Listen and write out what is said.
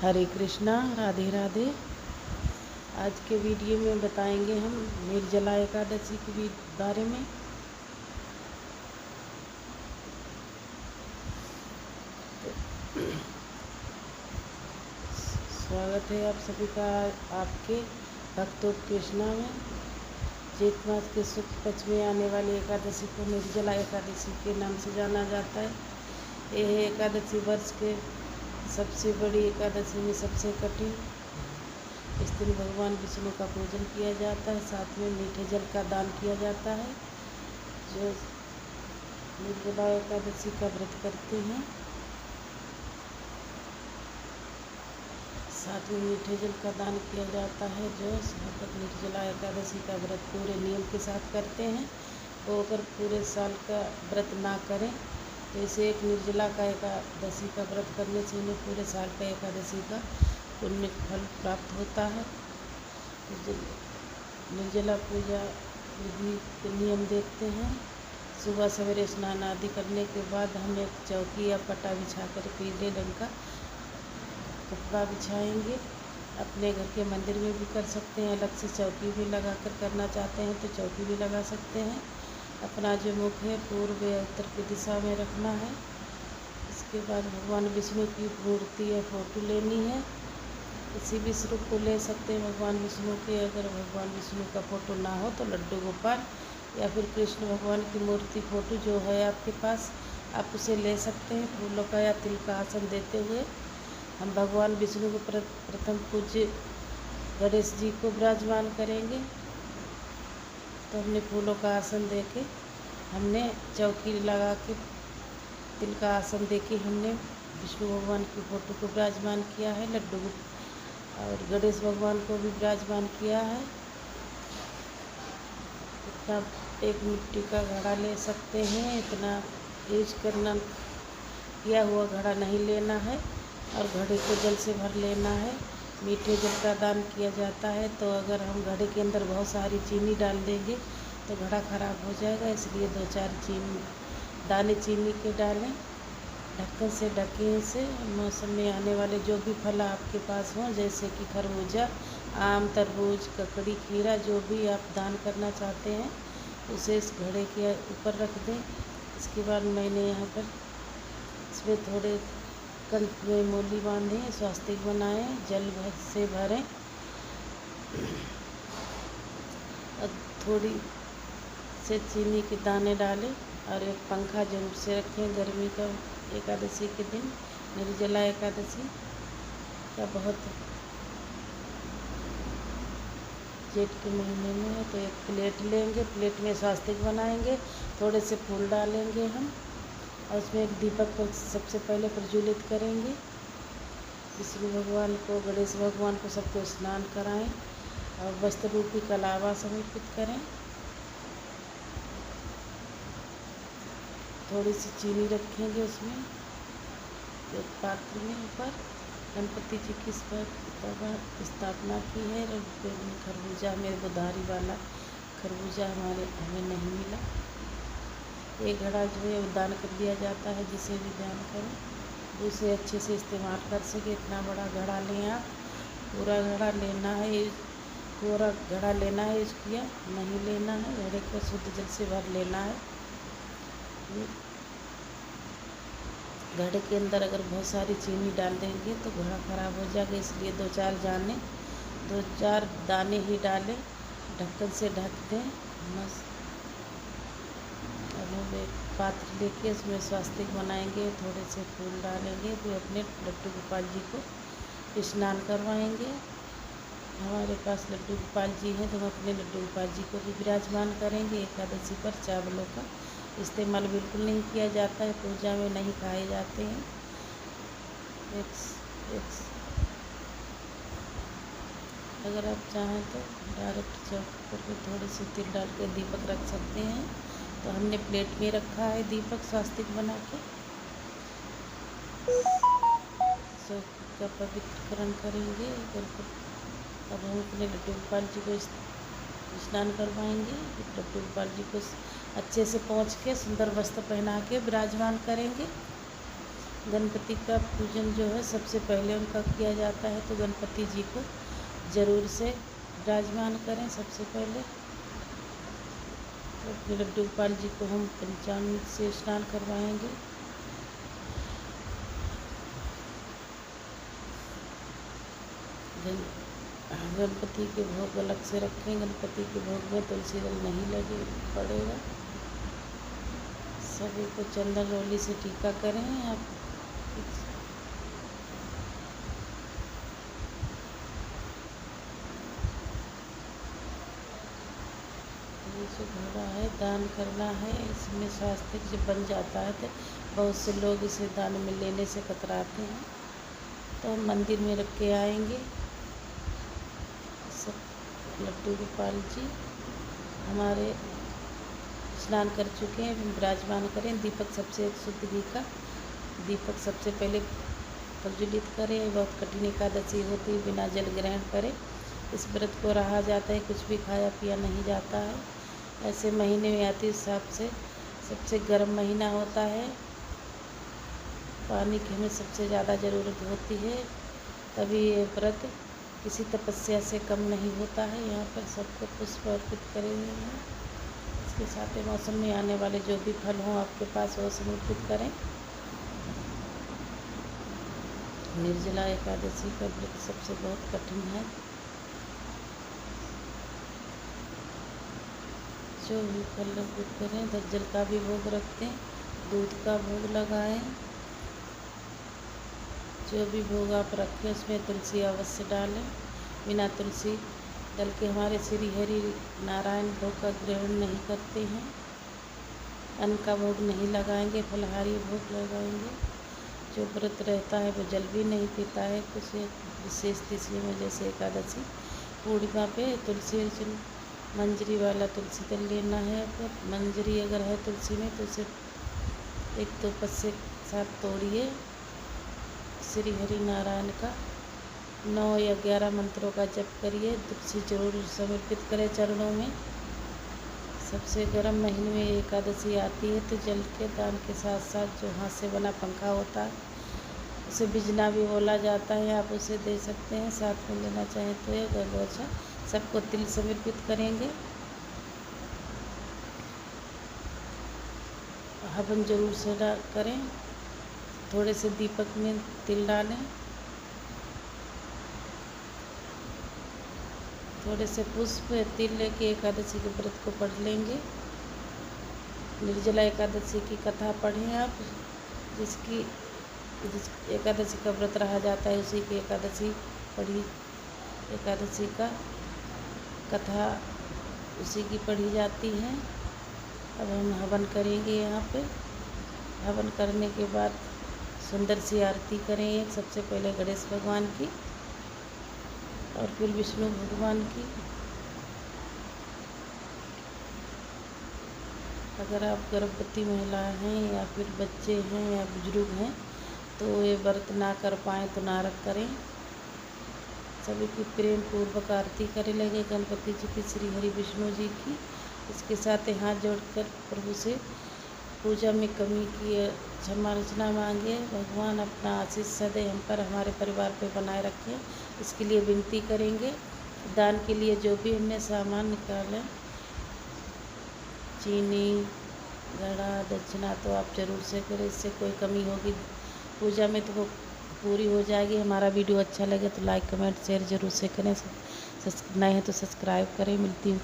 हरे कृष्णा, राधे राधे। आज के वीडियो में बताएंगे हम निर्जला एकादशी के बारे में। स्वागत है आप सभी का आपके भक्तों कृष्णा में। चैत मास के शुक्ल पक्ष में आने वाली एकादशी को निर्जला एकादशी के नाम से जाना जाता है। यह एकादशी वर्ष के सबसे बड़ी एकादशी में सबसे कठिन। इस दिन भगवान विष्णु का पूजन किया जाता है, साथ में मीठे जल का दान किया जाता है। जो निर्जला एकादशी का व्रत करते हैं, साथ में मीठे जल का दान किया जाता है। जो निर्जला एकादशी का व्रत पूरे नियम के साथ करते हैं, वो अगर पूरे साल का व्रत ना करें, जैसे एक निर्जला का एकादशी का व्रत करने से उन्हें पूरे साल का एकादशी का पुण्य फल प्राप्त होता है। निर्जला पूजा विधि के नियम देखते हैं। सुबह सवेरे स्नान आदि करने के बाद हम एक चौकी या पटा बिछाकर पीले रंग का कपड़ा बिछाएंगे। अपने घर के मंदिर में भी कर सकते हैं, अलग से चौकी भी लगा कर करना चाहते हैं तो चौकी भी लगा सकते हैं। अपना जो मुख है पूर्व या उत्तर की दिशा में रखना है। इसके बाद भगवान विष्णु की मूर्ति या फोटो लेनी है। किसी भी स्वरूप को ले सकते हैं भगवान विष्णु के। अगर भगवान विष्णु का फोटो ना हो तो लड्डू गोपाल या फिर कृष्ण भगवान की मूर्ति फोटो जो है आपके पास, आप उसे ले सकते हैं। फूलों का या तिल का आसन देते हुए हम भगवान विष्णु को प्रथम पूज्य गणेश जी को विराजमान करेंगे। तो हमने फूलों का आसन दे के, हमने चौकी लगा के, तिल का आसन दे के हमने विष्णु भगवान की फोटो को विराजमान किया है। लड्डू और गणेश भगवान को भी विराजमान किया है। इतना एक मिट्टी का घड़ा ले सकते हैं, इतना यूज करना, किया हुआ घड़ा नहीं लेना है और घड़े को जल से भर लेना है। मीठे जल का दान किया जाता है, तो अगर हम घड़े के अंदर बहुत सारी चीनी डाल देंगे तो घड़ा खराब हो जाएगा, इसलिए 2-4 दाने चीनी के डालें। ढक्कन से ढकें से मौसम में आने वाले जो भी फल आपके पास हों, जैसे कि खरबूजा, आम, तरबूज, ककड़ी, खीरा, जो भी आप दान करना चाहते हैं उसे इस घड़े के ऊपर रख दें। इसके बाद मैंने यहाँ पर इसमें थोड़े कंठ में मूली बांधें, स्वास्तिक बनाएं, जल से भरें और थोड़ी से चीनी के दाने डालें और एक पंखा जरूर से रखें। गर्मी का एकादशी के दिन, निर्जला एकादशी का बहुत जेठ के महीने में है, तो एक प्लेट लेंगे, प्लेट में स्वास्तिक बनाएंगे, थोड़े से फूल डालेंगे हम और उसमें एक दीपक को सबसे पहले प्रज्वलित करेंगे। विष्णु भगवान को, गणेश भगवान को सबको स्नान कराएं और वस्त्र रूपी कलावा समर्पित करें। थोड़ी सी चीनी रखेंगे उसमें एक पात्र में ऊपर। गणपति जी की स्थापना की है। खरबूजा में बुधारी वाला खरबूजा हमें नहीं मिला। एक घड़ा जो है वो दान कर दिया जाता है, जिसे भी दान करें उसे अच्छे से इस्तेमाल कर सके। इतना बड़ा घड़ा लें आप, पूरा घड़ा लेना है, पूरा घड़ा लेना है, इसलिए नहीं लेना है। घड़े को शुद्ध जल से भर लेना है। घड़े के अंदर अगर बहुत सारी चीनी डाल देंगे तो घड़ा खराब हो जाएगा, इसलिए 2-4 दाने ही डालें। ढक्कन से ढक दें बस। अब हम एक पात्र लेके उसमें स्वास्तिक बनाएंगे, थोड़े से फूल डालेंगे, फिर अपने लड्डू गोपाल जी को स्नान करवाएंगे। हमारे पास लड्डू गोपाल जी हैं तो हम अपने लड्डू गोपाल जी को भी विराजमान करेंगे। एकादशी पर चावलों का इस्तेमाल बिल्कुल नहीं किया जाता है, पूजा में नहीं खाए जाते हैं। अगर आप चाहें तो डायरेक्ट चौक पर भी थोड़े से तिल डाल के दीपक रख सकते हैं। तो हमने प्लेट में रखा है दीपक स्वास्तिक बना के। चौक का पवित्रकरण करेंगे। अब हम अपने लड्डू गोपाल जी को स्नान करवाएंगे। लड्डू गोपाल जी को अच्छे से पोंछ के सुंदर वस्त्र पहना के विराजमान करेंगे। गणपति का पूजन जो है सबसे पहले उनका किया जाता है, तो गणपति जी को ज़रूर से विराजमान करें सबसे पहले। तो फिर लड्डू गोपाल जी को हम पंचामृत से स्नान करवाएंगे। गणपति के भोग अलग से रखें। गणपति के भोग में तुलसी दल नहीं लगे पड़ेगा। सभी को चंदन रोली से टीका करें आप। ये जो घड़ा है दान करना है, इसमें स्वास्थ्य जब बन जाता है तो बहुत से लोग इसे दान में लेने से कतराते हैं, तो हम मंदिर में रख के आएंगे। सब लड्डू गोपाल जी हमारे स्नान कर चुके हैं, विराजमान करें। दीपक सबसे शुद्ध घी का दीपक सबसे पहले प्रज्वलित करें। बहुत कठिन एकादशी होती है, बिना जल ग्रहण करें इस व्रत को रहा जाता है, कुछ भी खाया पिया नहीं जाता है। ऐसे महीने में आती हिसाब से सबसे गर्म महीना होता है, पानी की हमें सबसे ज़्यादा ज़रूरत होती है, तभी ये व्रत किसी तपस्या से कम नहीं होता है। यहाँ पर सबको पुष्प अर्पित करेंगे हैं। इसके साथ ही मौसम में आने वाले जो भी फल हों आपके पास वो समर्पित करें। निर्जला एकादशी का व्रत सबसे बहुत कठिन है। जो भी फल अर्पित करें, दज्जल का भी भोग रखते हैं, दूध का भोग लगाएं। जो भी भोग आप रखें उसमें तुलसी अवश्य डालें। बिना तुलसी दल के हमारे श्री हरि नारायण भोग का ग्रहण नहीं करते हैं। अन्न का भोग नहीं लगाएंगे, फलहारी भोग लगाएंगे। जो व्रत रहता है वो जल भी नहीं पीता है। कुछ विशेष तिथि में जैसे एकादशी पूर्णिमा पे तुलसी अर्चन मंजरी वाला तुलसी दल लेना है। अगर मंजरी अगर है तुलसी में तो उसे एक दो पत्ते साथ तोड़िए। श्री हरि नारायण का 9 या 11 मंत्रों का जप करिए। तुलसी जरूर समर्पित करें चरणों में। सबसे गर्म महीने में एकादशी आती है, तो जल के दान के साथ साथ जो हाथ से बना पंखा होता है उसे बिजना भी बोला जाता है, आप उसे दे सकते हैं। साथ में लेना चाहें तो ये गंगोछा सबको तिल समर्पित करेंगे। हवन जरूर से करें। थोड़े से दीपक में तिल डालें, थोड़े से पुष्प तिल लेके एकादशी के व्रत को पढ़ लेंगे। निर्जला एकादशी की कथा पढ़ें आप। जिस एकादशी का व्रत रहा जाता है उसी की एकादशी पढ़ी, एकादशी का कथा उसी की पढ़ी जाती है। अब हम हवन करेंगे। यहाँ पे हवन करने के बाद सुंदर सी आरती करें। सबसे पहले गणेश भगवान की और फिर विष्णु भगवान की। अगर आप गर्भवती महिला हैं या फिर बच्चे हैं या बुजुर्ग हैं तो ये व्रत ना कर पाएँ तो ना रख करें। सभी की प्रेम पूर्वक आरती करे लगे गणपति जी की, श्री हरि विष्णु जी की। इसके साथ हाथ जोड़कर प्रभु से पूजा में कमी की क्षमा रचना मांगे। भगवान अपना आशीष सदैव हम पर हमारे परिवार पे बनाए रखें, इसके लिए विनती करेंगे। दान के लिए जो भी हमने सामान निकाला, चीनी, घड़ा, दक्षिणा, तो आप जरूर से करें। इससे कोई कमी होगी पूजा में तो वो पूरी हो जाएगी। हमारा वीडियो अच्छा लगे तो लाइक कमेंट शेयर जरूर से करें। नए हैं तो सब्सक्राइब करें। मिलती हूँ।